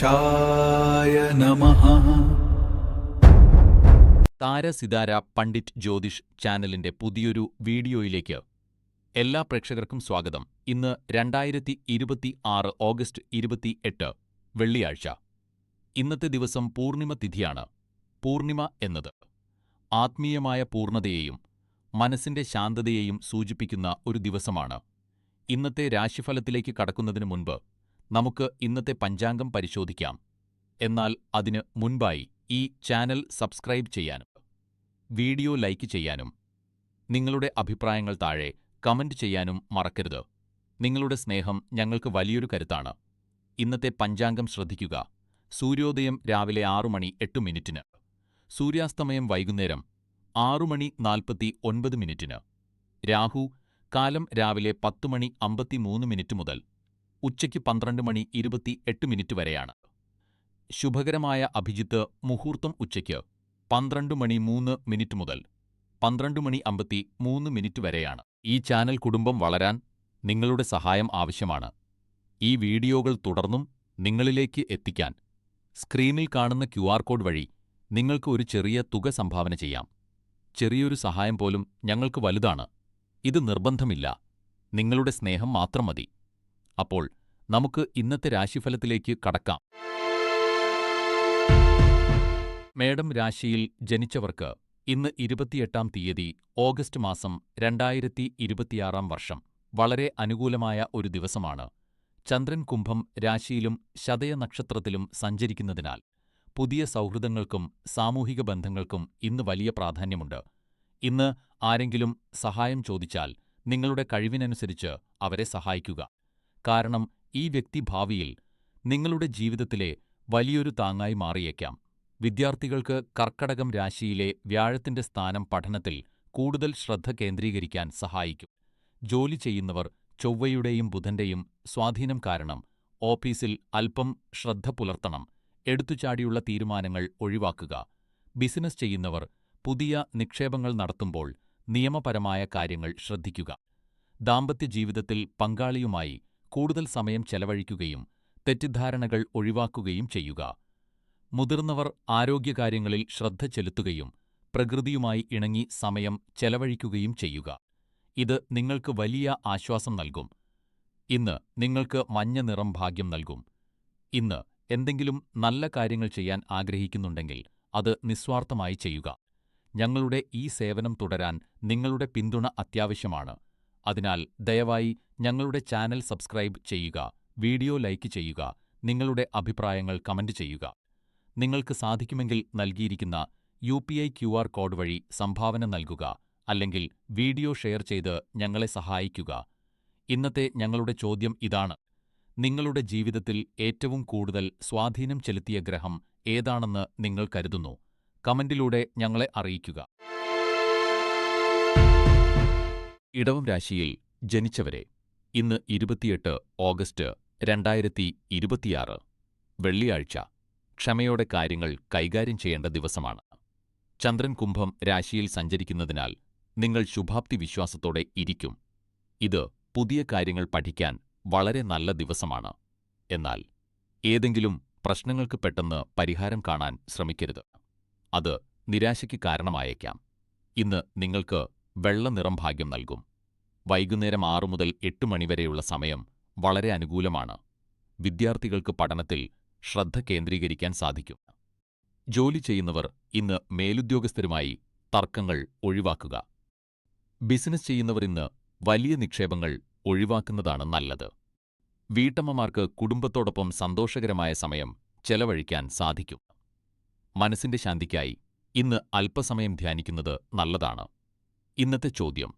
ഗണേശായ നമഃ. താര സിതാര പണ്ഡിറ്റ് ജ്യോതിഷ് ചാനലിന്റെ പുതിയൊരു വീഡിയോയിലേക്ക് എല്ലാ പ്രേക്ഷകർക്കും സ്വാഗതം. ഇന്ന് 2026 ഓഗസ്റ്റ് 28 വെള്ളിയാഴ്ച. ഇന്നത്തെ ദിവസം പൂർണിമ തിഥിയാണ്. പൂർണിമ എന്നത് ആത്മീയമായ പൂർണ്ണതയെയും മനസ്സിന്റെ ശാന്തതയെയും സൂചിപ്പിക്കുന്ന ഒരു ദിവസമാണ്. ഇന്നത്തെ രാശിഫലത്തിലേക്ക് കടക്കുന്നതിന് മുൻപ് നമുക്ക് ഇന്നത്തെ പഞ്ചാംഗം പരിശോധിക്കാം. എന്നാൽ അതിന് മുൻപായി ഈ ചാനൽ സബ്സ്ക്രൈബ് ചെയ്യാനും വീഡിയോ ലൈക്ക് ചെയ്യാനും നിങ്ങളുടെ അഭിപ്രായങ്ങൾ താഴെ കമന്റ് ചെയ്യാനും മറക്കരുത്. നിങ്ങളുടെ സ്നേഹം ഞങ്ങൾക്ക് വലിയൊരു കരുത്താണ്. ഇന്നത്തെ പഞ്ചാംഗം ശ്രദ്ധിക്കുക. സൂര്യോദയം രാവിലെ 6:08. സൂര്യാസ്തമയം വൈകുന്നേരം 6:49 രാഹു കാലം രാവിലെ 10:53 മുതൽ ഉച്ചയ്ക്ക് 12:28 വരെയാണ്. ശുഭകരമായ അഭിജിത്ത് മുഹൂർത്തം ഉച്ചയ്ക്ക് 12:03 മുതൽ 12:53 വരെയാണ്. ഈ ചാനൽ കുടുംബം വളരാൻ നിങ്ങളുടെ സഹായം ആവശ്യമാണ്. ഈ വീഡിയോകൾ തുടർന്നും നിങ്ങളിലേക്ക് എത്തിക്കാൻ സ്ക്രീനിൽ കാണുന്ന QR കോഡ് വഴി നിങ്ങൾക്ക് ഒരു ചെറിയ തുക സംഭാവന ചെയ്യാം. ചെറിയൊരു സഹായം പോലും ഞങ്ങൾക്ക് വലുതാണ്. ഇത് നിർബന്ധമില്ല, നിങ്ങളുടെ സ്നേഹം മാത്രം മതി. അപ്പോൾ നമുക്ക് ഇന്നത്തെ രാശിഫലത്തിലേക്ക് കടക്കാം. മേടം രാശിയിൽ ജനിച്ചവർക്ക് ഇന്ന് 28-ാം തീയതി ഓഗസ്റ്റ് മാസം 2026 വർഷം വളരെ അനുകൂലമായ ഒരു ദിവസമാണ്. ചന്ദ്രൻ കുംഭം രാശിയിലും ശതയ നക്ഷത്രത്തിലും സഞ്ചരിക്കുന്നതിനാൽ പുതിയ സൗഹൃദങ്ങൾക്കും സാമൂഹിക ബന്ധങ്ങൾക്കും ഇന്ന് വലിയ പ്രാധാന്യമുണ്ട്. ഇന്ന് ആരെങ്കിലും സഹായം ചോദിച്ചാൽ നിങ്ങളുടെ കഴിവിനനുസരിച്ച് അവരെ സഹായിക്കുക. കാരണം ഈ വ്യക്തി ഭാവിയിൽ നിങ്ങളുടെ ജീവിതത്തിലെ വലിയൊരു താങ്ങായി മാറിയേക്കാം. വിദ്യാർത്ഥികൾക്ക് കർക്കടകം രാശിയിലെ വ്യാഴത്തിന്റെ സ്ഥാനം പഠനത്തിൽ കൂടുതൽ ശ്രദ്ധ കേന്ദ്രീകരിക്കാൻ സഹായിക്കും. ജോലി ചെയ്യുന്നവർ ചൊവ്വയുടെയും ബുധന്റെയും സ്വാധീനം കാരണം ഓഫീസിൽ അല്പം ശ്രദ്ധ പുലർത്തണം. എടുത്തുചാടിയുള്ള തീരുമാനങ്ങൾ ഒഴിവാക്കുക. ബിസിനസ് ചെയ്യുന്നവർ പുതിയ നിക്ഷേപങ്ങൾ നടത്തുമ്പോൾ നിയമപരമായ കാര്യങ്ങൾ ശ്രദ്ധിക്കുക. ദാമ്പത്യ ജീവിതത്തിൽ പങ്കാളിയുമായി കൂടുതൽ സമയം ചെലവഴിക്കുകയും തെറ്റിദ്ധാരണകൾ ഒഴിവാക്കുകയും ചെയ്യുക. മുതിർന്നവർ ആരോഗ്യകാര്യങ്ങളിൽ ശ്രദ്ധ ചെലുത്തുകയും പ്രകൃതിയുമായി ഇണങ്ങി സമയം ചെലവഴിക്കുകയും ചെയ്യുക. ഇത് നിങ്ങൾക്ക് വലിയ ആശ്വാസം നൽകും. ഇന്ന് നിങ്ങൾക്ക് മഞ്ഞ നിറം ഭാഗ്യം നൽകും. ഇന്ന് എന്തെങ്കിലും നല്ല കാര്യങ്ങൾ ചെയ്യാൻ ആഗ്രഹിക്കുന്നുണ്ടെങ്കിൽ അത് നിസ്വാർത്ഥമായി ചെയ്യുക. ഞങ്ങളുടെ ഈ സേവനം തുടരാൻ നിങ്ങളുടെ പിന്തുണ അത്യാവശ്യമാണ്. അതിനാൽ ദയവായി ഞങ്ങളുടെ ചാനൽ സബ്സ്ക്രൈബ് ചെയ്യുക, വീഡിയോ ലൈക്ക് ചെയ്യുക, നിങ്ങളുടെ അഭിപ്രായങ്ങൾ കമന്റ് ചെയ്യുക. നിങ്ങൾക്ക് സാധിക്കുമെങ്കിൽ നൽകിയിരിക്കുന്ന UPI QR കോഡ് വഴി സംഭാവന നൽകുക, അല്ലെങ്കിൽ വീഡിയോ ഷെയർ ചെയ്ത് ഞങ്ങളെ സഹായിക്കുക. ഇന്നത്തെ ഞങ്ങളുടെ ചോദ്യം ഇതാണ്: നിങ്ങളുടെ ജീവിതത്തിൽ ഏറ്റവും കൂടുതൽ സ്വാധീനം ചെലുത്തിയ ഗ്രഹം ഏതാണെന്ന് നിങ്ങൾ കരുതുന്നു? കമന്റിലൂടെ ഞങ്ങളെ അറിയിക്കുക. ഇടവം രാശിയിൽ ജനിച്ചവരെ ഇന്ന് 28 ഓഗസ്റ്റ് 2026 വെള്ളിയാഴ്ച. ക്ഷമയോടെ കാര്യങ്ങൾ കൈകാര്യം ചെയ്യേണ്ട ദിവസമാണ്. ചന്ദ്രൻ കുംഭം രാശിയിൽ സഞ്ചരിക്കുന്നതിനാൽ നിങ്ങൾ ശുഭാപ്തി വിശ്വാസത്തോടെ ഇരിക്കും. ഇത് പുതിയ കാര്യങ്ങൾ പഠിക്കാൻ വളരെ നല്ല ദിവസമാണ്. എന്നാൽ ഏതെങ്കിലും പ്രശ്നങ്ങൾക്ക് പെട്ടെന്ന് പരിഹാരം കാണാൻ ശ്രമിക്കരുത്. അത് നിരാശയ്ക്ക് കാരണമായേക്കാം. ഇന്ന് നിങ്ങൾക്ക് വെള്ള നിറം ഭാഗ്യം നൽകും. വൈകുന്നേരം 6 മുതൽ 8 മണിവരെയുള്ള സമയം വളരെ അനുകൂലമാണ്. വിദ്യാർത്ഥികൾക്ക് പഠനത്തിൽ ശ്രദ്ധ കേന്ദ്രീകരിക്കാൻ സാധിക്കും. ജോലി ചെയ്യുന്നവർ ഇന്ന് മേലുദ്യോഗസ്ഥരുമായി തർക്കങ്ങൾ ഒഴിവാക്കുക. ബിസിനസ് ചെയ്യുന്നവർ ഇന്ന് വലിയ നിക്ഷേപങ്ങൾ ഒഴിവാക്കുന്നതാണ് നല്ലത്. വീട്ടമ്മമാർക്ക് കുടുംബത്തോടൊപ്പം സന്തോഷകരമായ സമയം ചെലവഴിക്കാൻ സാധിക്കും. മനസ്സിന്റെ ശാന്തിക്കായി ഇന്ന് അല്പസമയം ധ്യാനിക്കുന്നത് നല്ലതാണ്. ഇന്നത്തെ ചോദ്യം: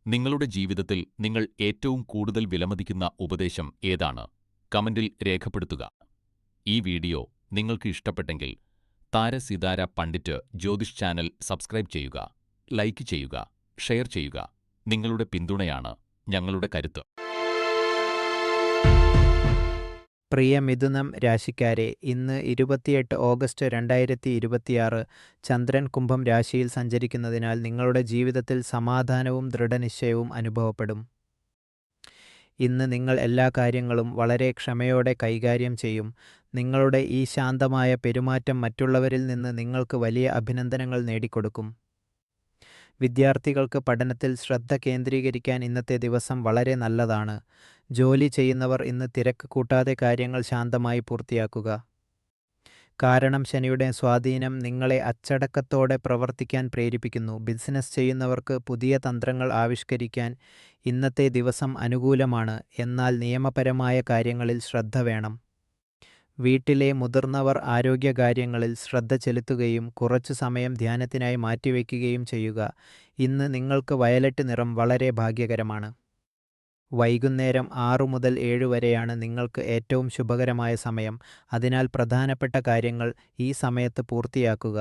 നിങ്ങളുടെ ജീവിതത്തിൽ നിങ്ങൾ ഏറ്റവും കൂടുതൽ വിലമതിക്കുന്ന ഉപദേശം ഏതാണ്? കമന്റിൽ രേഖപ്പെടുത്തുക. ഈ വീഡിയോ നിങ്ങൾക്ക് ഇഷ്ടപ്പെട്ടെങ്കിൽ താര സിതാര പണ്ഡിറ്റ് ജ്യോതിഷ് ചാനൽ സബ്സ്ക്രൈബ് ചെയ്യുക, ലൈക്ക് ചെയ്യുക, ഷെയർ ചെയ്യുക. നിങ്ങളുടെ പിന്തുണയാണ് ഞങ്ങളുടെ കരുത്ത്. പ്രിയ മിഥുനം രാശിക്കാരെ, ഇന്ന് 28 ഓഗസ്റ്റ് 2026 ചന്ദ്രൻ കുംഭം രാശിയിൽ സഞ്ചരിക്കുന്നതിനാൽ നിങ്ങളുടെ ജീവിതത്തിൽ സമാധാനവും ദൃഢനിശ്ചയവും അനുഭവപ്പെടും. ഇന്ന് നിങ്ങൾ എല്ലാ കാര്യങ്ങളും വളരെ ക്ഷമയോടെ കൈകാര്യം ചെയ്യും. നിങ്ങളുടെ ഈ ശാന്തമായ പെരുമാറ്റം മറ്റുള്ളവരിൽ നിന്ന് നിങ്ങൾക്ക് വലിയ അഭിനന്ദനങ്ങൾ നേടിക്കൊടുക്കും. വിദ്യാർത്ഥികൾക്ക് പഠനത്തിൽ ശ്രദ്ധ കേന്ദ്രീകരിക്കാൻ ഇന്നത്തെ ദിവസം വളരെ നല്ലതാണ്. ജോലി ചെയ്യുന്നവർ ഇന്ന് തിരക്ക് കൂട്ടാതെ കാര്യങ്ങൾ ശാന്തമായി പൂർത്തിയാക്കുക. കാരണം ശനിയുടെ സ്വാധീനം നിങ്ങളെ അച്ചടക്കത്തോടെ പ്രവർത്തിക്കാൻ പ്രേരിപ്പിക്കുന്നു. ബിസിനസ് ചെയ്യുന്നവർക്ക് പുതിയ തന്ത്രങ്ങൾ ആവിഷ്കരിക്കാൻ ഇന്നത്തെ ദിവസം അനുകൂലമാണ്. എന്നാൽ നിയമപരമായ കാര്യങ്ങളിൽ ശ്രദ്ധ വേണം. വീട്ടിലെ മുതിർന്നവർ ആരോഗ്യകാര്യങ്ങളിൽ ശ്രദ്ധ ചെലുത്തുകയും കുറച്ചു സമയം ധ്യാനത്തിനായി മാറ്റിവെക്കുകയും ചെയ്യുക. ഇന്ന് നിങ്ങൾക്ക് വയലറ്റ് നിറം വളരെ ഭാഗ്യകരമാണ്. വൈകുന്നേരം 6 മുതൽ 7 വരെയാണ് നിങ്ങൾക്ക് ഏറ്റവും ശുഭകരമായ സമയം. അതിനാൽ പ്രധാനപ്പെട്ട കാര്യങ്ങൾ ഈ സമയത്ത് പൂർത്തിയാക്കുക.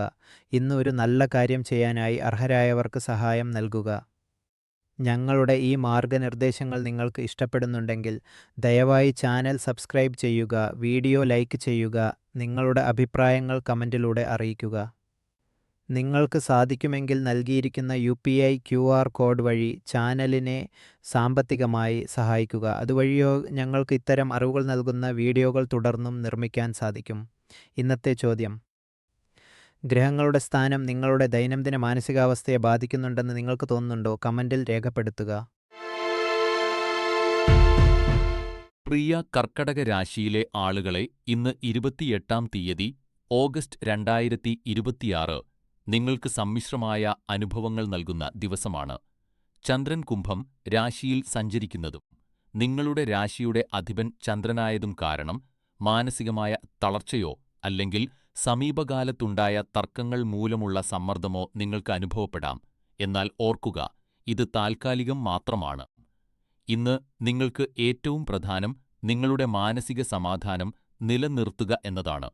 ഇന്ന് ഒരു നല്ല കാര്യം ചെയ്യാനായി അർഹരായവർക്ക് സഹായം നൽകുക. ഞങ്ങളുടെ ഈ മാർഗനിർദ്ദേശങ്ങൾ നിങ്ങൾക്ക് ഇഷ്ടപ്പെടുന്നുണ്ടെങ്കിൽ ദയവായി ചാനൽ സബ്സ്ക്രൈബ് ചെയ്യുക, വീഡിയോ ലൈക്ക് ചെയ്യുക, നിങ്ങളുടെ അഭിപ്രായങ്ങൾ കമൻറ്റിലൂടെ അറിയിക്കുക. നിങ്ങൾക്ക് സാധിക്കുമെങ്കിൽ നൽകിയിരിക്കുന്ന UPI QR കോഡ് വഴി ചാനലിനെ സാമ്പത്തികമായി സഹായിക്കുക. അതുവഴിയോ ഞങ്ങൾക്ക് ഇത്തരം അറിവുകൾ നൽകുന്ന വീഡിയോകൾ തുടർന്നും നിർമ്മിക്കാൻ സാധിക്കും. ഇന്നത്തെ ചോദ്യം: ഗ്രഹങ്ങളുടെ സ്ഥാനം നിങ്ങളുടെ ദൈനംദിന മാനസികാവസ്ഥയെ ബാധിക്കുന്നുണ്ടെന്ന് നിങ്ങൾക്ക് തോന്നുന്നുണ്ടോ? കമൻറ്റിൽ രേഖപ്പെടുത്തുക. പ്രിയ കർക്കടക രാശിയിലെ ആളുകളെ, ഇന്ന് 28-ാം തീയതി ഓഗസ്റ്റ് 2026 നിങ്ങൾക്ക് സമ്മിശ്രമായ അനുഭവങ്ങൾ നൽകുന്ന ദിവസമാണ്. ചന്ദ്രൻ കുംഭം രാശിയിൽ സഞ്ചരിക്കുന്നതും നിങ്ങളുടെ രാശിയുടെ അധിപൻ ചന്ദ്രനായതും കാരണം മാനസികമായ തളർച്ചയോ അല്ലെങ്കിൽ സമീപകാലത്തുണ്ടായ തർക്കങ്ങൾ മൂലമുള്ള സമ്മർദ്ദമോ നിങ്ങൾക്ക് അനുഭവപ്പെടാം. എന്നാൽ ഓർക്കുക, ഇത് താൽക്കാലികം മാത്രമാണ്. ഇന്ന് നിങ്ങൾക്ക് ഏറ്റവും പ്രധാനം നിങ്ങളുടെ മാനസിക സമാധാനം നിലനിർത്തുക എന്നതാണ്.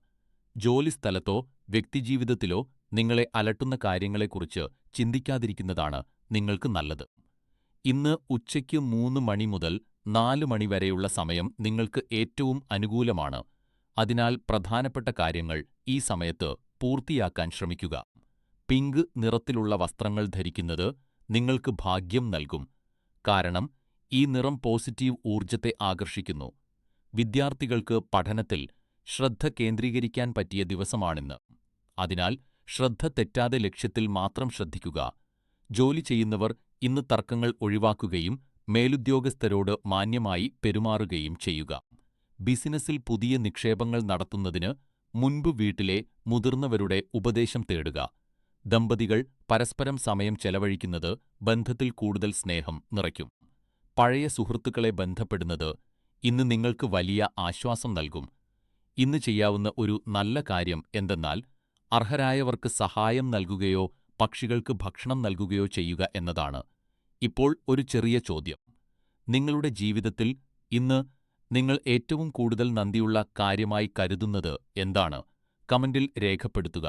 ജോലിസ്ഥലത്തോ വ്യക്തിജീവിതത്തിലോ നിങ്ങളെ അലട്ടുന്ന കാര്യങ്ങളെക്കുറിച്ച് ചിന്തിക്കാതിരിക്കുന്നതാണ് നിങ്ങൾക്ക് നല്ലത്. ഇന്ന് ഉച്ചയ്ക്ക് 3 മണി മുതൽ 4 മണി വരെയുള്ള സമയം നിങ്ങൾക്ക് ഏറ്റവും അനുകൂലമാണ്. അതിനാൽ പ്രധാനപ്പെട്ട കാര്യങ്ങൾ ഈ സമയത്ത് പൂർത്തിയാക്കാൻ ശ്രമിക്കുക. പിങ്ക് നിറത്തിലുള്ള വസ്ത്രങ്ങൾ ധരിക്കുന്നത് നിങ്ങൾക്ക് ഭാഗ്യം നൽകും. കാരണം ഈ നിറം പോസിറ്റീവ് ഊർജത്തെ ആകർഷിക്കുന്നു. വിദ്യാർത്ഥികൾക്ക് പഠനത്തിൽ ശ്രദ്ധ കേന്ദ്രീകരിക്കാൻ പറ്റിയ ദിവസമാണിന്ന്. അതിനാൽ ശ്രദ്ധ തെറ്റാതെ ലക്ഷ്യത്തിൽ മാത്രം ശ്രദ്ധിക്കുക. ജോലി ചെയ്യുന്നവർ ഇന്ന് തർക്കങ്ങൾ ഒഴിവാക്കുകയും മേലുദ്യോഗസ്ഥരോട് മാന്യമായി പെരുമാറുകയും ചെയ്യുക. ബിസിനസ്സിൽ പുതിയ നിക്ഷേപങ്ങൾ നടത്തുന്നതിന് മുൻപ് വീട്ടിലെ മുതിർന്നവരുടെ ഉപദേശം തേടുക. ദമ്പതികൾ പരസ്പരം സമയം ചെലവഴിക്കുന്നത് ബന്ധത്തിൽ കൂടുതൽ സ്നേഹം നിറയ്ക്കും. പഴയ സുഹൃത്തുക്കളെ ബന്ധപ്പെടുന്നത് ഇന്ന് നിങ്ങൾക്ക് വലിയ ആശ്വാസം നൽകും. ഇന്ന് ചെയ്യാവുന്ന ഒരു നല്ല കാര്യം എന്തെന്നാൽ അർഹരായവർക്ക് സഹായം നൽകുകയോ പക്ഷികൾക്ക് ഭക്ഷണം നൽകുകയോ ചെയ്യുക എന്നതാണ്. ഇപ്പോൾ ഒരു ചെറിയ ചോദ്യം: നിങ്ങളുടെ ജീവിതത്തിൽ ഇന്ന് നിങ്ങൾ ഏറ്റവും കൂടുതൽ നന്ദിയുള്ള കാര്യമായി കരുതുന്നത് എന്താണ്? കമൻറ്റിൽ രേഖപ്പെടുത്തുക.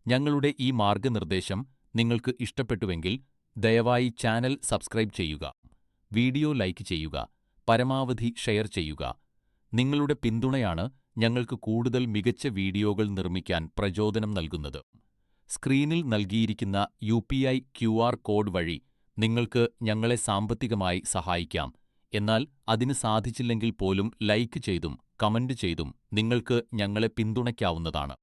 ഞങ്ങളുടെ ഈ മാർഗനിർദ്ദേശം നിങ്ങൾക്ക് ഇഷ്ടപ്പെട്ടുവെങ്കിൽ ദയവായി ചാനൽ സബ്സ്ക്രൈബ് ചെയ്യുക, വീഡിയോ ലൈക്ക് ചെയ്യുക, പരമാവധി ഷെയർ ചെയ്യുക. നിങ്ങളുടെ പിന്തുണയാണ് ഞങ്ങൾക്ക് കൂടുതൽ മികച്ച വീഡിയോകൾ നിർമ്മിക്കാൻ പ്രചോദനം നൽകുന്നത്. സ്ക്രീനിൽ നൽകിയിരിക്കുന്ന UPI QR കോഡ് വഴി നിങ്ങൾക്ക് ഞങ്ങളെ സാമ്പത്തികമായി സഹായിക്കാം. എന്നാൽ അതിന് സാധിച്ചില്ലെങ്കിൽ പോലും ലൈക്ക് ചെയ്തും കമന്റ് ചെയ്തും നിങ്ങൾക്ക് ഞങ്ങളെ പിന്തുണയ്ക്കാവുന്നതാണ്.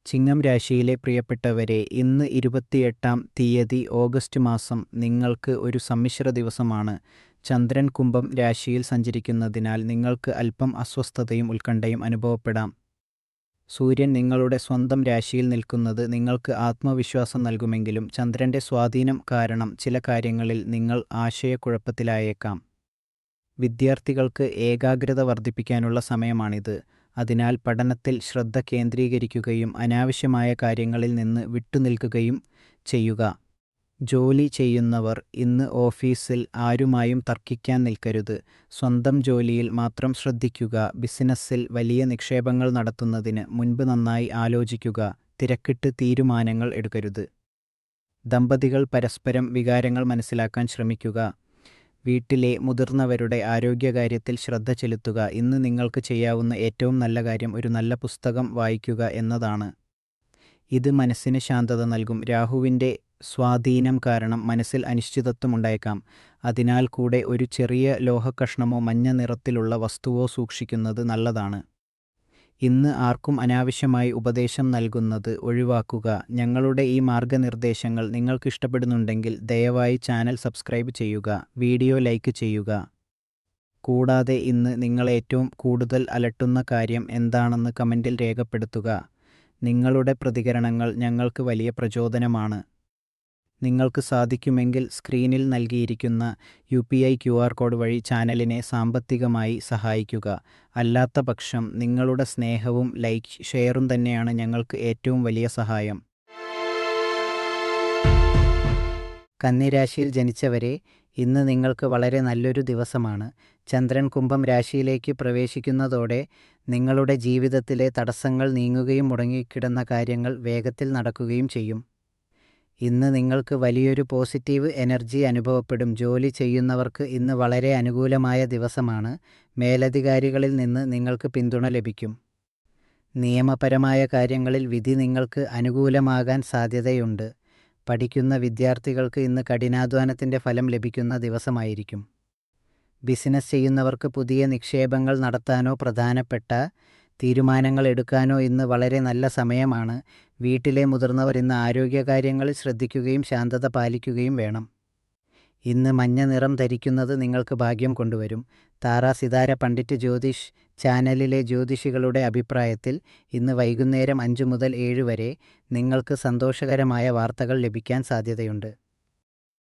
ചിങ്ങം രാശിയിലെ പ്രിയപ്പെട്ടവരെ, ഇന്ന് 28-ാം തീയതി ഓഗസ്റ്റ് മാസം നിങ്ങൾക്ക് ഒരു സമ്മിശ്ര ദിവസമാണ്. ചന്ദ്രൻ കുംഭം രാശിയിൽ സഞ്ചരിക്കുന്നതിനാൽ നിങ്ങൾക്ക് അല്പം അസ്വസ്ഥതയും ഉത്കണ്ഠയും അനുഭവപ്പെടാം. സൂര്യൻ നിങ്ങളുടെ സ്വന്തം രാശിയിൽ നിൽക്കുന്നത് നിങ്ങൾക്ക് ആത്മവിശ്വാസം നൽകുമെങ്കിലും ചന്ദ്രന്റെ സ്വാധീനം കാരണം ചില കാര്യങ്ങളിൽ നിങ്ങൾ ആശയക്കുഴപ്പത്തിലായേക്കാം. വിദ്യാർത്ഥികൾക്ക് ഏകാഗ്രത വർദ്ധിപ്പിക്കാനുള്ള സമയമാണിത്. അതിനാൽ പഠനത്തിൽ ശ്രദ്ധ കേന്ദ്രീകരിക്കുകയും അനാവശ്യമായ കാര്യങ്ങളിൽ നിന്ന് വിട്ടുനിൽക്കുകയും ചെയ്യുക. ജോലി ചെയ്യുന്നവർ ഇന്ന് ഓഫീസിൽ ആരുമായും തർക്കിക്കാൻ നിൽക്കരുത്. സ്വന്തം ജോലിയിൽ മാത്രം ശ്രദ്ധിക്കുക. ബിസിനസ്സിൽ വലിയ നിക്ഷേപങ്ങൾ നടത്തുന്നതിന് മുൻപ് നന്നായി ആലോചിക്കുക. തിരക്കിട്ട് തീരുമാനങ്ങൾ എടുക്കരുത്. ദമ്പതികൾ പരസ്പരം വികാരങ്ങൾ മനസ്സിലാക്കാൻ ശ്രമിക്കുക. വീട്ടിലെ മുതിർന്നവരുടെ ആരോഗ്യകാര്യത്തിൽ ശ്രദ്ധ ചെലുത്തുക. ഇന്ന് നിങ്ങൾക്ക് ചെയ്യാവുന്ന ഏറ്റവും നല്ല കാര്യം ഒരു നല്ല പുസ്തകം വായിക്കുക എന്നതാണ്. ഇത് മനസ്സിന് ശാന്തത നൽകും. രാഹുവിൻ്റെ സ്വാധീനം കാരണം മനസ്സിൽ അനിശ്ചിതത്വം ഉണ്ടായേക്കാം. അതിനാൽ കൂടെ ഒരു ചെറിയ ലോഹക്കഷണമോ മഞ്ഞ നിറത്തിലുള്ള വസ്തുവോ സൂക്ഷിക്കുന്നത് നല്ലതാണ്. ഇന്ന് ആർക്കും അനാവശ്യമായി ഉപദേശം നൽകുന്നത് ഒഴിവാക്കുക. ഞങ്ങളുടെ ഈ മാർഗനിർദ്ദേശങ്ങൾ നിങ്ങൾക്ക് ഇഷ്ടപ്പെടുന്നുണ്ടെങ്കിൽ ദയവായി ചാനൽ സബ്സ്ക്രൈബ് ചെയ്യുക, വീഡിയോ ലൈക്ക് ചെയ്യുക. കൂടാതെ ഇന്ന് നിങ്ങളെ ഏറ്റവും കൂടുതൽ അലട്ടുന്ന കാര്യം എന്താണെന്ന് കമൻറ്റിൽ രേഖപ്പെടുത്തുക. നിങ്ങളുടെ പ്രതികരണങ്ങൾ ഞങ്ങൾക്ക് വലിയ പ്രചോദനമാണ്. നിങ്ങൾക്ക് സാധിക്കുമെങ്കിൽ സ്ക്രീനിൽ നൽകിയിരിക്കുന്ന UPI QR കോഡ് വഴി ചാനലിനെ സാമ്പത്തികമായി സഹായിക്കുക. അല്ലാത്തപക്ഷം നിങ്ങളുടെ സ്നേഹവും ഷെയറും തന്നെയാണ് ഞങ്ങൾക്ക് ഏറ്റവും വലിയ സഹായം. കന്നിരാശിയിൽ ജനിച്ചവരെ, ഇന്ന് നിങ്ങൾക്ക് വളരെ നല്ലൊരു ദിവസമാണ്. ചന്ദ്രൻ കുംഭം രാശിയിലേക്ക് പ്രവേശിക്കുന്നതോടെ നിങ്ങളുടെ ജീവിതത്തിലെ തടസ്സങ്ങൾ നീങ്ങുകയും മുടങ്ങിക്കിടന്ന കാര്യങ്ങൾ വേഗത്തിൽ നടക്കുകയും ചെയ്യും. ഇന്ന് നിങ്ങൾക്ക് വലിയൊരു പോസിറ്റീവ് എനർജി അനുഭവപ്പെടും. ജോലി ചെയ്യുന്നവർക്ക് ഇന്ന് വളരെ അനുകൂലമായ ദിവസമാണ്. മേലധികാരികളിൽ നിന്ന് നിങ്ങൾക്ക് പിന്തുണ ലഭിക്കും. നിയമപരമായ കാര്യങ്ങളിൽ വിധി നിങ്ങൾക്ക് അനുകൂലമാകാൻ സാധ്യതയുണ്ട്. പഠിക്കുന്ന വിദ്യാർത്ഥികൾക്ക് ഇന്ന് കഠിനാധ്വാനത്തിൻ്റെ ഫലം ലഭിക്കുന്ന ദിവസമായിരിക്കും. ബിസിനസ് ചെയ്യുന്നവർക്ക് പുതിയ നിക്ഷേപങ്ങൾ നടത്താനോ പ്രധാനപ്പെട്ട തീരുമാനങ്ങൾ എടുക്കാനോ ഇന്ന് വളരെ നല്ല സമയമാണ്. വീട്ടിലെ മുതിർന്നവർ ഇന്ന് ആരോഗ്യകാര്യങ്ങളിൽ ശ്രദ്ധിക്കുകയും ശാന്തത പാലിക്കുകയും വേണം. ഇന്ന് മഞ്ഞ നിറം ധരിക്കുന്നത് നിങ്ങൾക്ക് ഭാഗ്യം കൊണ്ടുവരും. താര സിതാര പണ്ഡിറ്റ് ജ്യോതിഷ് ചാനലിലെ ജ്യോതിഷികളുടെ അഭിപ്രായത്തിൽ ഇന്ന് വൈകുന്നേരം 5 മുതൽ 7 വരെ നിങ്ങൾക്ക് സന്തോഷകരമായ വാർത്തകൾ ലഭിക്കാൻ സാധ്യതയുണ്ട്.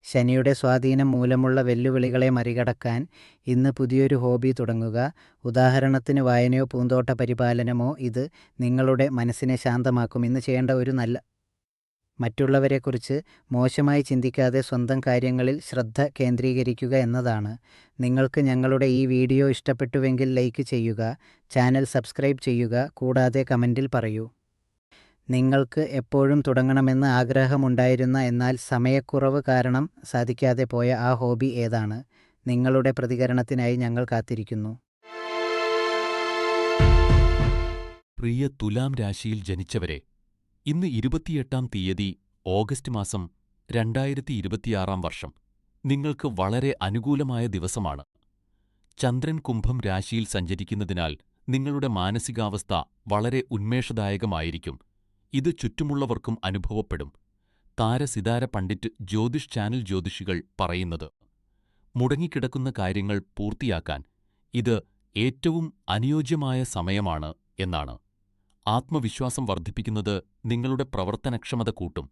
ശനിയുടെ സ്വാധീനം മൂലമുള്ള വെല്ലുവിളികളെ മറികടക്കാൻ ഇന്ന് പുതിയൊരു ഹോബി തുടങ്ങുക. ഉദാഹരണത്തിന് വായനയോ പൂന്തോട്ട പരിപാലനമോ. ഇത് നിങ്ങളുടെ മനസ്സിനെ ശാന്തമാക്കും. ഇന്ന് ചെയ്യേണ്ട ഒരു നല്ല മറ്റുള്ളവരെക്കുറിച്ച് മോശമായി ചിന്തിക്കാതെ സ്വന്തം കാര്യങ്ങളിൽ ശ്രദ്ധ കേന്ദ്രീകരിക്കുക എന്നതാണ്. നിങ്ങൾക്ക് ഞങ്ങളുടെ ഈ വീഡിയോ ഇഷ്ടപ്പെട്ടുവെങ്കിൽ ലൈക്ക് ചെയ്യുക, ചാനൽ സബ്സ്ക്രൈബ് ചെയ്യുക, കൂടാതെ കമൻറ്റിൽ പറയൂ. നിങ്ങൾക്ക് എപ്പോഴും തുടങ്ങണമെന്ന് ആഗ്രഹമുണ്ടായിരുന്ന എന്നാൽ സമയക്കുറവ് കാരണം സാധിക്കാതെ പോയ ആ ഹോബി ഏതാണ്? നിങ്ങളുടെ പ്രതികരണത്തിനായി ഞങ്ങൾ കാത്തിരിക്കുന്നു. പ്രിയ തുലാം രാശിയിൽ ജനിച്ചവരെ, ഇന്ന് 28-ാം തീയതി ഓഗസ്റ്റ് മാസം 2026 വർഷം നിങ്ങൾക്ക് വളരെ അനുകൂലമായ ദിവസമാണ്. ചന്ദ്രൻ കുംഭം രാശിയിൽ സഞ്ചരിക്കുന്നതിനാൽ നിങ്ങളുടെ മാനസികാവസ്ഥ വളരെ ഉന്മേഷദായകമായിരിക്കും. ഇത് ചുറ്റുമുള്ളവർക്കും അനുഭവപ്പെടും. താര സിതാര പണ്ഡിറ്റ് ജ്യോതിഷ് ചാനൽ ജ്യോതിഷികൾ പറയുന്നത് മുടങ്ങിക്കിടക്കുന്ന കാര്യങ്ങൾ പൂർത്തിയാക്കാൻ ഇത് ഏറ്റവും അനുയോജ്യമായ സമയമാണ് എന്നാണ്. ആത്മവിശ്വാസം വർദ്ധിപ്പിക്കുന്നത് നിങ്ങളുടെ പ്രവർത്തനക്ഷമത കൂട്ടും.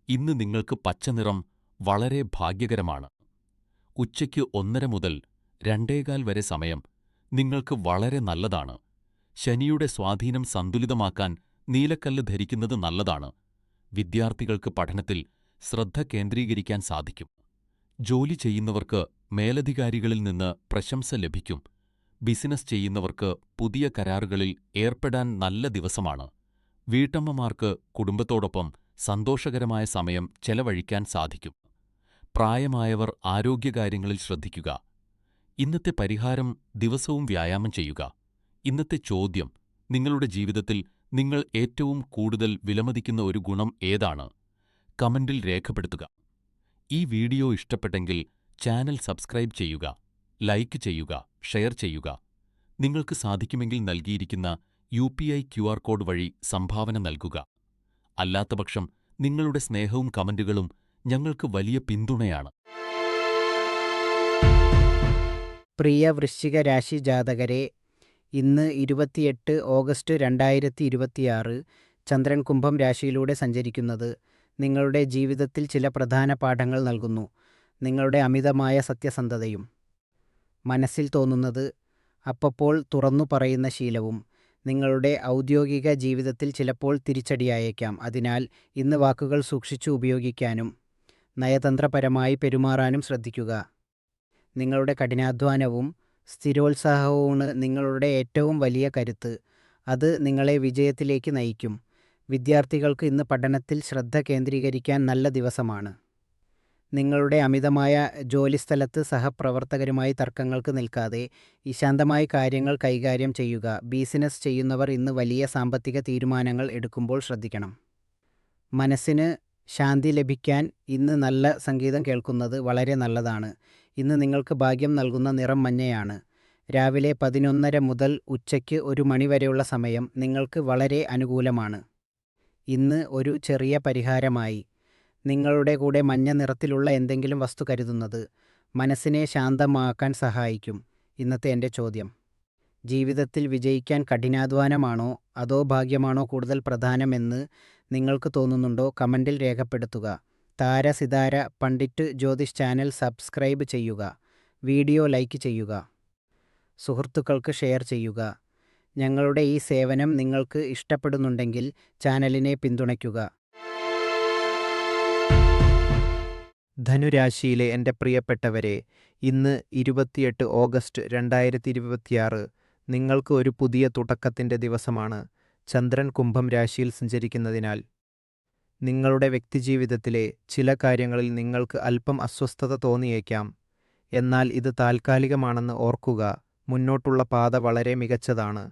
ഇന്ന് നിങ്ങൾക്ക് പച്ചനിറം വളരെ ഭാഗ്യകരമാണ്. ഉച്ചയ്ക്ക് 1:30 മുതൽ 2:15 വരെ സമയം നിങ്ങൾക്ക് വളരെ നല്ലതാണ്. ശനിയുടെ സ്വാധീനം സന്തുലിതമാക്കാൻ നീലക്കല്ല് ധരിക്കുന്നത് നല്ലതാണ്. വിദ്യാർത്ഥികൾക്ക് പഠനത്തിൽ ശ്രദ്ധ കേന്ദ്രീകരിക്കാൻ സാധിക്കും. ജോലി ചെയ്യുന്നവർക്ക് മേലധികാരികളിൽ നിന്ന് പ്രശംസ ലഭിക്കും. ബിസിനസ് ചെയ്യുന്നവർക്ക് പുതിയ കരാറുകളിൽ ഏർപ്പെടാൻ നല്ല ദിവസമാണ്. വീട്ടമ്മമാർക്ക് കുടുംബത്തോടൊപ്പം സന്തോഷകരമായ സമയം ചെലവഴിക്കാൻ സാധിക്കും. പ്രായമായവർ ആരോഗ്യകാര്യങ്ങളിൽ ശ്രദ്ധിക്കുക. ഇന്നത്തെ പരിഹാരം ദിവസവും വ്യായാമം ചെയ്യുക. ഇന്നത്തെ ചോദ്യം: നിങ്ങളുടെ ജീവിതത്തിൽ നിങ്ങൾ ഏറ്റവും കൂടുതൽ വിലമതിക്കുന്ന ഒരു ഗുണം ഏതാണ്? കമന്റിൽ രേഖപ്പെടുത്തുക. ഈ വീഡിയോ ഇഷ്ടപ്പെട്ടെങ്കിൽ ചാനൽ സബ്സ്ക്രൈബ് ചെയ്യുക, ലൈക്ക് ചെയ്യുക, ഷെയർ ചെയ്യുക. നിങ്ങൾക്ക് സാധിക്കുമെങ്കിൽ നൽകിയിരിക്കുന്ന UPI QR കോഡ് വഴി സംഭാവന നൽകുക. അല്ലാത്തപക്ഷം നിങ്ങളുടെ സ്നേഹവും കമന്റുകളും ഞങ്ങൾക്ക് വലിയ പിന്തുണയാണ്. പ്രിയ വൃശ്ചിക രാശി ജാതകരെ, ഇന്ന് 28 ഓഗസ്റ്റ് 2026 ചന്ദ്രൻ കുംഭം രാശിയിലൂടെ സഞ്ചരിക്കുന്നത് നിങ്ങളുടെ ജീവിതത്തിൽ ചില പ്രധാന പാഠങ്ങൾ നൽകുന്നു. നിങ്ങളുടെ അമിതമായ സത്യസന്ധതയും മനസ്സിൽ തോന്നുന്നത് അപ്പപ്പോൾ തുറന്നു പറയുന്ന ശീലവും നിങ്ങളുടെ ഔദ്യോഗിക ജീവിതത്തിൽ ചിലപ്പോൾ തിരിച്ചടിയായേക്കാം. അതിനാൽ ഇന്ന് വാക്കുകൾ സൂക്ഷിച്ചു ഉപയോഗിക്കാനും നയതന്ത്രപരമായി പെരുമാറാനും ശ്രദ്ധിക്കുക. നിങ്ങളുടെ കഠിനാധ്വാനവും സ്ഥിരോത്സാഹവുമാണ് നിങ്ങളുടെ ഏറ്റവും വലിയ കരുത്ത്. അത് നിങ്ങളെ വിജയത്തിലേക്ക് നയിക്കും. വിദ്യാർത്ഥികൾക്ക് ഇന്ന് പഠനത്തിൽ ശ്രദ്ധ കേന്ദ്രീകരിക്കാൻ നല്ല ദിവസമാണ്. നിങ്ങളുടെ അമിതമായ ജോലിസ്ഥലത്ത് സഹപ്രവർത്തകരുമായി തർക്കങ്ങൾക്ക് നിൽക്കാതെ ശാന്തമായി കാര്യങ്ങൾ കൈകാര്യം ചെയ്യുക. ബിസിനസ് ചെയ്യുന്നവർ ഇന്ന് വലിയ സാമ്പത്തിക തീരുമാനങ്ങൾ എടുക്കുമ്പോൾ ശ്രദ്ധിക്കണം. മനസ്സിന് ശാന്തി ലഭിക്കാൻ ഇന്ന് നല്ല സംഗീതം കേൾക്കുന്നത് വളരെ നല്ലതാണ്. ഇന്ന് നിങ്ങൾക്ക് ഭാഗ്യം നൽകുന്ന നിറം മഞ്ഞയാണ്. രാവിലെ 11:30 മുതൽ ഉച്ചയ്ക്ക് 1 മണി വരെയുള്ള സമയം നിങ്ങൾക്ക് വളരെ അനുകൂലമാണ്. ഇന്ന് ഒരു ചെറിയ പരിഹാരമായി നിങ്ങളുടെ കൂടെ മഞ്ഞ നിറത്തിലുള്ള എന്തെങ്കിലും വസ്തു കരുതുന്നത് മനസ്സിനെ ശാന്തമാക്കാൻ സഹായിക്കും. ഇന്നത്തെ എൻ്റെ ചോദ്യം: ജീവിതത്തിൽ വിജയിക്കാൻ കഠിനാധ്വാനമാണോ അതോ ഭാഗ്യമാണോ കൂടുതൽ പ്രധാനമെന്ന് നിങ്ങൾക്ക് തോന്നുന്നുണ്ടോ? കമൻറ്റിൽ രേഖപ്പെടുത്തുക. താര സിതാര പണ്ഡിറ്റ് ജ്യോതിഷ് ചാനൽ സബ്സ്ക്രൈബ് ചെയ്യുക. വീഡിയോ ലൈക്ക് ചെയ്യുക. സുഹൃത്തുക്കൾക്ക് ഷെയർ ചെയ്യുക. ഞങ്ങളുടെ ഈ സേവനം നിങ്ങൾക്ക് ഇഷ്ടപ്പെടുന്നുണ്ടെങ്കിൽ ചാനലിനെ പിന്തുണയ്ക്കുക. ധനുരാശിയിലെ എൻ്റെ പ്രിയപ്പെട്ടവരെ, ഇന്ന് 28 ഓഗസ്റ്റ് 2026 നിങ്ങൾക്ക് ഒരു പുതിയ തുടക്കത്തിൻ്റെ ദിവസമാണ്. ചന്ദ്രൻ കുംഭം രാശിയിൽ സഞ്ചരിക്കുന്നതിനാൽ നിങ്ങളുടെ വ്യക്തിജീവിതത്തിലെ ചില കാര്യങ്ങളിൽ നിങ്ങൾക്ക് അല്പം അസ്വസ്ഥത തോന്നിയേക്കാം. എന്നാൽ ഇത് താൽക്കാലികമാണെന്ന് ഓർക്കുക. മുന്നോട്ടുള്ള പാത വളരെ മികച്ചതാണ്.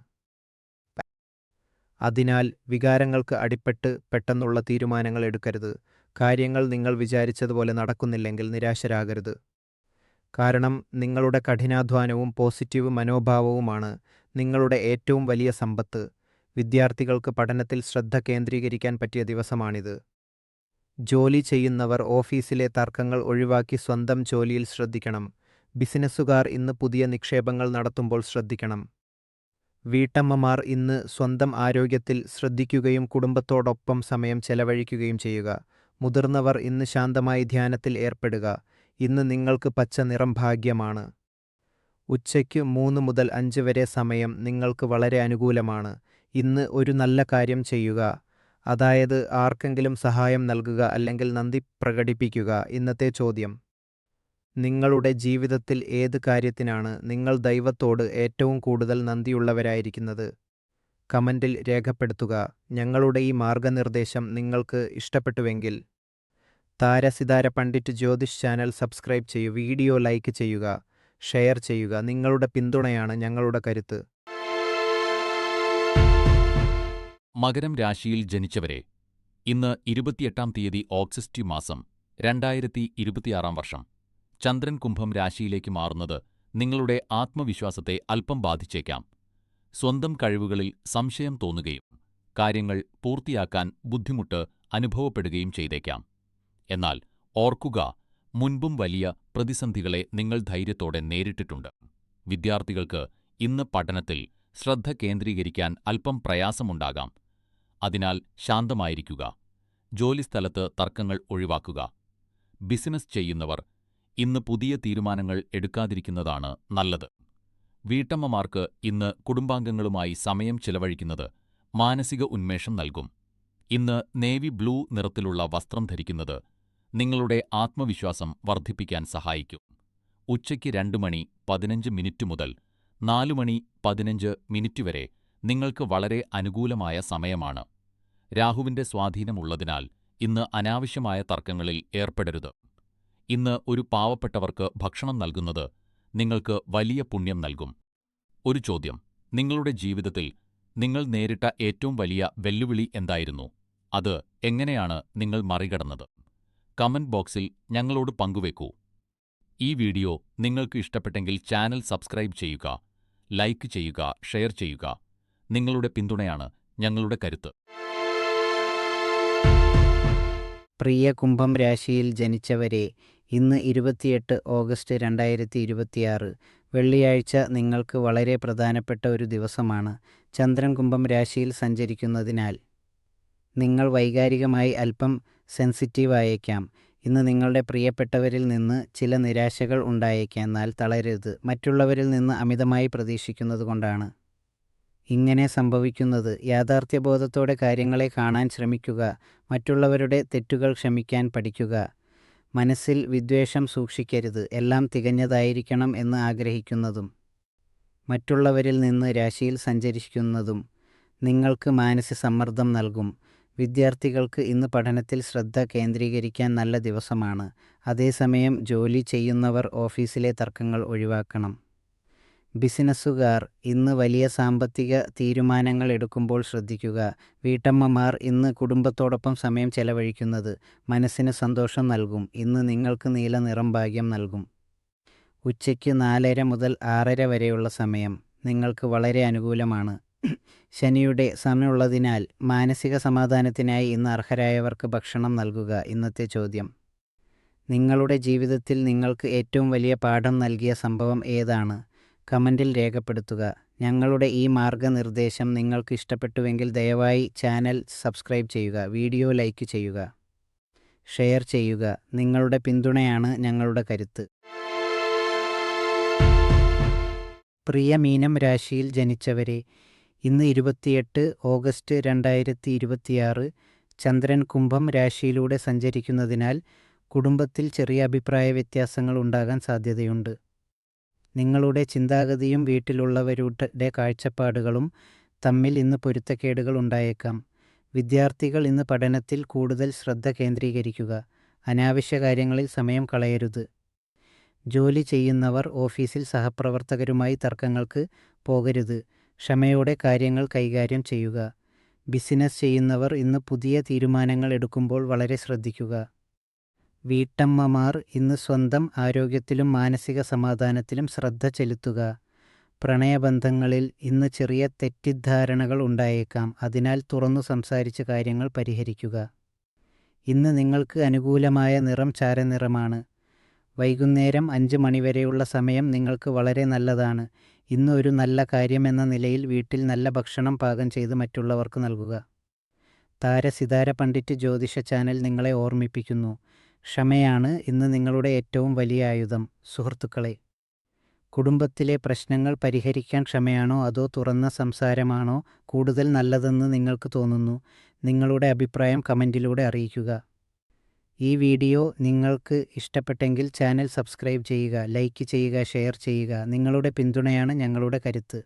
അതിനാൽ വികാരങ്ങൾക്ക് അടിപ്പെട്ട് പെട്ടെന്നുള്ള തീരുമാനങ്ങൾ എടുക്കരുത്. കാര്യങ്ങൾ നിങ്ങൾ വിചാരിച്ചതുപോലെ നടക്കുന്നില്ലെങ്കിൽ നിരാശരാകരുത്. കാരണം നിങ്ങളുടെ കഠിനാധ്വാനവും പോസിറ്റീവ് മനോഭാവവുമാണ് നിങ്ങളുടെ ഏറ്റവും വലിയ സമ്പത്ത്. വിദ്യാർത്ഥികൾക്ക് പഠനത്തിൽ ശ്രദ്ധ കേന്ദ്രീകരിക്കാൻ പറ്റിയ ദിവസമാണിത്. ജോലി ചെയ്യുന്നവർ ഓഫീസിലെ തർക്കങ്ങൾ ഒഴിവാക്കി സ്വന്തം ജോലിയിൽ ശ്രദ്ധിക്കണം. ബിസിനസ്സുകാർ ഇന്ന് പുതിയ നിക്ഷേപങ്ങൾ നടത്തുമ്പോൾ ശ്രദ്ധിക്കണം. വീട്ടമ്മമാർ ഇന്ന് സ്വന്തം ആരോഗ്യത്തിൽ ശ്രദ്ധിക്കുകയും കുടുംബത്തോടൊപ്പം സമയം ചെലവഴിക്കുകയും ചെയ്യുക. മുതിർന്നവർ ഇന്ന് ശാന്തമായി ധ്യാനത്തിൽ ഏർപ്പെടുക. ഇന്ന് നിങ്ങൾക്ക് പച്ച നിറം ഭാഗ്യമാണ്. ഉച്ചയ്ക്ക് 3 മുതൽ 5 വരെ സമയം നിങ്ങൾക്ക് വളരെ അനുകൂലമാണ്. ഇന്ന് ഒരു നല്ല കാര്യം ചെയ്യുക, അതായത് ആർക്കെങ്കിലും സഹായം നൽകുക അല്ലെങ്കിൽ നന്ദി പ്രകടിപ്പിക്കുക. ഇന്നത്തെ ചോദ്യം: നിങ്ങളുടെ ജീവിതത്തിൽ ഏത് കാര്യത്തിനാണ് നിങ്ങൾ ദൈവത്തോട് ഏറ്റവും കൂടുതൽ നന്ദിയുള്ളവരായിരിക്കുന്നത്? കമൻറ്റിൽ രേഖപ്പെടുത്തുക. ഞങ്ങളുടെ ഈ മാർഗനിർദ്ദേശം നിങ്ങൾക്ക് ഇഷ്ടപ്പെട്ടുവെങ്കിൽ താര സിതാര പണ്ഡിറ്റ് ജ്യോതിഷ് ചാനൽ സബ്സ്ക്രൈബ് ചെയ്യൂ. വീഡിയോ ലൈക്ക് ചെയ്യുക, ഷെയർ ചെയ്യുക. നിങ്ങളുടെ പിന്തുണയാണ് ഞങ്ങളുടെ കരുത്ത്. മകരം രാശിയിൽ ജനിച്ചവരെ, ഇന്ന് 28 തീയതി ഓഗസ്റ്റ് മാസം 2026 വർഷം ചന്ദ്രൻ കുംഭം രാശിയിലേക്ക് മാറുന്നത് നിങ്ങളുടെ ആത്മവിശ്വാസത്തെ അല്പം ബാധിച്ചേക്കാം. സ്വന്തം കഴിവുകളിൽ സംശയം തോന്നുകയും കാര്യങ്ങൾ പൂർത്തിയാക്കാൻ ബുദ്ധിമുട്ട് അനുഭവപ്പെടുകയും ചെയ്തേക്കാം. എന്നാൽ ഓർക്കുക, മുൻപും വലിയ പ്രതിസന്ധികളെ നിങ്ങൾ ധൈര്യത്തോടെ നേരിട്ടിട്ടുണ്ട്. വിദ്യാർത്ഥികൾക്ക് ഇന്ന് പഠനത്തിൽ ശ്രദ്ധ കേന്ദ്രീകരിക്കാൻ അല്പം പ്രയാസമുണ്ടാകാം. അതിനാൽ ശാന്തമായിരിക്കുക. ജോലിസ്ഥലത്ത് തർക്കങ്ങൾ ഒഴിവാക്കുക. ബിസിനസ് ചെയ്യുന്നവർ ഇന്ന് പുതിയ തീരുമാനങ്ങൾ എടുക്കാതിരിക്കുന്നതാണ് നല്ലത്. വീട്ടമ്മമാർക്ക് ഇന്ന് കുടുംബാംഗങ്ങളുമായി സമയം ചിലവഴിക്കുന്നത് മാനസിക ഉന്മേഷം നൽകും. ഇന്ന് നേവി ബ്ലൂ നിറത്തിലുള്ള വസ്ത്രം ധരിക്കുന്നത് നിങ്ങളുടെ ആത്മവിശ്വാസം വർദ്ധിപ്പിക്കാൻ സഹായിക്കും. ഉച്ചയ്ക്ക് 2:15 മുതൽ 4:15 വരെ നിങ്ങൾക്ക് വളരെ അനുകൂലമായ സമയമാണ്. രാഹുവിന്റെ സ്വാധീനമുള്ളതിനാൽ ഇന്ന് അനാവശ്യമായ തർക്കങ്ങളിൽ ഏർപ്പെടരുത്. ഇന്ന് ഒരു പാവപ്പെട്ടവർക്ക് ഭക്ഷണം നൽകുന്നത് നിങ്ങൾക്ക് വലിയ പുണ്യം നൽകും. ഒരു ചോദ്യം: നിങ്ങളുടെ ജീവിതത്തിൽ നിങ്ങൾ നേരിട്ട ഏറ്റവും വലിയ വെല്ലുവിളി എന്തായിരുന്നു? അത് എങ്ങനെയാണ് നിങ്ങൾ മറികടന്നത്? കമന്റ് ബോക്സിൽ ഞങ്ങളോട് പങ്കുവെക്കൂ. ഈ വീഡിയോ നിങ്ങൾക്ക് ഇഷ്ടപ്പെട്ടെങ്കിൽ ചാനൽ സബ്സ്ക്രൈബ് ചെയ്യുക, ലൈക്ക് ചെയ്യുക, ഷെയർ ചെയ്യുക. നിങ്ങളുടെ പിന്തുണയാണ് ഞങ്ങളുടെ കരുത്ത്. പ്രിയ കുംഭം രാശിയിൽ ജനിച്ചവരെ, ഇന്ന് 28 ഓഗസ്റ്റ് 2026 വെള്ളിയാഴ്ച നിങ്ങൾക്ക് വളരെ പ്രധാനപ്പെട്ട ഒരു ദിവസമാണ്. ചന്ദ്രൻ കുംഭം രാശിയിൽ സഞ്ചരിക്കുന്നതിനാൽ നിങ്ങൾ വൈകാരികമായി അല്പം സെൻസിറ്റീവ് ആയേക്കാം. ഇന്ന് നിങ്ങളുടെ പ്രിയപ്പെട്ടവരിൽ നിന്ന് ചില നിരാശകൾ ഉണ്ടായേക്കാം. എന്നാൽ തളരരുത്. മറ്റുള്ളവരിൽ നിന്ന് അമിതമായി പ്രതീക്ഷിക്കുന്നത് കൊണ്ടാണ് ഇങ്ങനെ സംഭവിക്കുന്നത്. യാഥാർത്ഥ്യബോധത്തോടെ കാര്യങ്ങളെ കാണാൻ ശ്രമിക്കുക. മറ്റുള്ളവരുടെ തെറ്റുകൾ ക്ഷമിക്കാൻ പഠിക്കുക. മനസ്സിൽ വിദ്വേഷം സൂക്ഷിക്കരുത്. എല്ലാം തികഞ്ഞതായിരിക്കണം എന്ന് ആഗ്രഹിക്കുന്നതും മറ്റുള്ളവരിൽ നിന്ന് രാശിയിൽ സഞ്ചരിക്കുന്നതും നിങ്ങൾക്ക് മാനസിക സമ്മർദ്ദം നൽകും. വിദ്യാർത്ഥികൾക്ക് ഇന്ന് പഠനത്തിൽ ശ്രദ്ധ കേന്ദ്രീകരിക്കാൻ നല്ല ദിവസമാണ്. അതേസമയം ജോലി ചെയ്യുന്നവർ ഓഫീസിലെ തർക്കങ്ങൾ ഒഴിവാക്കണം. ബിസിനസ്സുകാർ ഇന്ന് വലിയ സാമ്പത്തിക തീരുമാനങ്ങൾ എടുക്കുമ്പോൾ ശ്രദ്ധിക്കുക. വീട്ടമ്മമാർ ഇന്ന് കുടുംബത്തോടൊപ്പം സമയം ചെലവഴിക്കുന്നത് മനസ്സിന് സന്തോഷം നൽകും. ഇന്ന് നിങ്ങൾക്ക് നീല നിറം ഭാഗ്യം നൽകും. ഉച്ചയ്ക്ക് 4:30 മുതൽ 6:30 വരെയുള്ള സമയം നിങ്ങൾക്ക് വളരെ അനുകൂലമാണ്. ശനിയുടെ സമയമുള്ളതിനാൽ മാനസിക സമാധാനത്തിനായി ഇന്ന് അർഹരായവർക്ക് ഭക്ഷണം നൽകുക. ഇന്നത്തെ ചോദ്യം: നിങ്ങളുടെ ജീവിതത്തിൽ നിങ്ങൾക്ക് ഏറ്റവും വലിയ പാഠം നൽകിയ സംഭവം ഏതാണ്? കമൻറ്റിൽ രേഖപ്പെടുത്തുക. ഞങ്ങളുടെ ഈ മാർഗ്ഗനിർദ്ദേശം നിങ്ങൾക്ക് ഇഷ്ടപ്പെട്ടുവെങ്കിൽ ദയവായി ചാനൽ സബ്സ്ക്രൈബ് ചെയ്യുക, വീഡിയോ ലൈക്ക് ചെയ്യുക, ഷെയർ ചെയ്യുക. നിങ്ങളുടെ പിന്തുണയാണ് ഞങ്ങളുടെ കരുത്ത്. പ്രിയ മീനം രാശിയിൽ ജനിച്ചവരെ, ഇന്ന് 28 ഓഗസ്റ്റ് 2026 ചന്ദ്രൻ കുംഭം രാശിയിലൂടെ സഞ്ചരിക്കുന്നതിനാൽ കുടുംബത്തിൽ ചെറിയ അഭിപ്രായ വ്യത്യാസങ്ങൾ ഉണ്ടാകാൻ സാധ്യതയുണ്ട്. നിങ്ങളുടെ ചിന്താഗതിയും വീട്ടിലുള്ളവരുടെ കാഴ്ചപ്പാടുകളും തമ്മിൽ ഇന്ന് പൊരുത്തക്കേടുകൾ ഉണ്ടായേക്കാം. വിദ്യാർത്ഥികൾ ഇന്ന് പഠനത്തിൽ കൂടുതൽ ശ്രദ്ധ കേന്ദ്രീകരിക്കുക. അനാവശ്യ കാര്യങ്ങളിൽ സമയം കളയരുത്. ജോലി ചെയ്യുന്നവർ ഓഫീസിൽ സഹപ്രവർത്തകരുമായി തർക്കങ്ങൾക്ക് പോകരുത്. ക്ഷമയോടെ കാര്യങ്ങൾ കൈകാര്യം ചെയ്യുക. ബിസിനസ് ചെയ്യുന്നവർ ഇന്ന് പുതിയ തീരുമാനങ്ങൾ എടുക്കുമ്പോൾ വളരെ ശ്രദ്ധിക്കുക. വീട്ടമ്മമാർ ഇന്ന് സ്വന്തം ആരോഗ്യത്തിലും മാനസിക സമാധാനത്തിലും ശ്രദ്ധ ചെലുത്തുക. പ്രണയബന്ധങ്ങളിൽ ഇന്ന് ചെറിയ തെറ്റിദ്ധാരണകൾ ഉണ്ടായേക്കാം. അതിനാൽ തുറന്നു സംസാരിച്ച് കാര്യങ്ങൾ പരിഹരിക്കുക. ഇന്ന് നിങ്ങൾക്ക് അനുകൂലമായ നിറം ചാരനിറമാണ്. വൈകുന്നേരം 5 മണിവരെയുള്ള സമയം നിങ്ങൾക്ക് വളരെ നല്ലതാണ്. ഇന്ന് ഒരു നല്ല കാര്യമെന്ന നിലയിൽ വീട്ടിൽ നല്ല ഭക്ഷണം പാകം ചെയ്ത് മറ്റുള്ളവർക്ക് നൽകുക. താരസിതാര പണ്ഡിറ്റ് ജ്യോതിഷ ചാനൽ നിങ്ങളെ ഓർമ്മിപ്പിക്കുന്നു: ക്ഷമയാണ് ഇന്ന് നിങ്ങളുടെ ഏറ്റവും വലിയ ആയുധം. സുഹൃത്തുക്കളെ, കുടുംബത്തിലെ പ്രശ്നങ്ങൾ പരിഹരിക്കാൻ ക്ഷമയാണോ അതോ തുറന്ന സംസാരമാണോ കൂടുതൽ നല്ലതെന്ന് നിങ്ങൾക്ക് തോന്നുന്നു? നിങ്ങളുടെ അഭിപ്രായം കമൻറ്റിലൂടെ അറിയിക്കുക. ഈ വീഡിയോ നിങ്ങൾക്ക് ഇഷ്ടപ്പെട്ടെങ്കിൽ ചാനൽ സബ്സ്ക്രൈബ് ചെയ്യുക, ലൈക്ക് ചെയ്യുക, ഷെയർ ചെയ്യുക. നിങ്ങളുടെ പിന്തുണയാണ് ഞങ്ങളുടെ കരുത്ത്.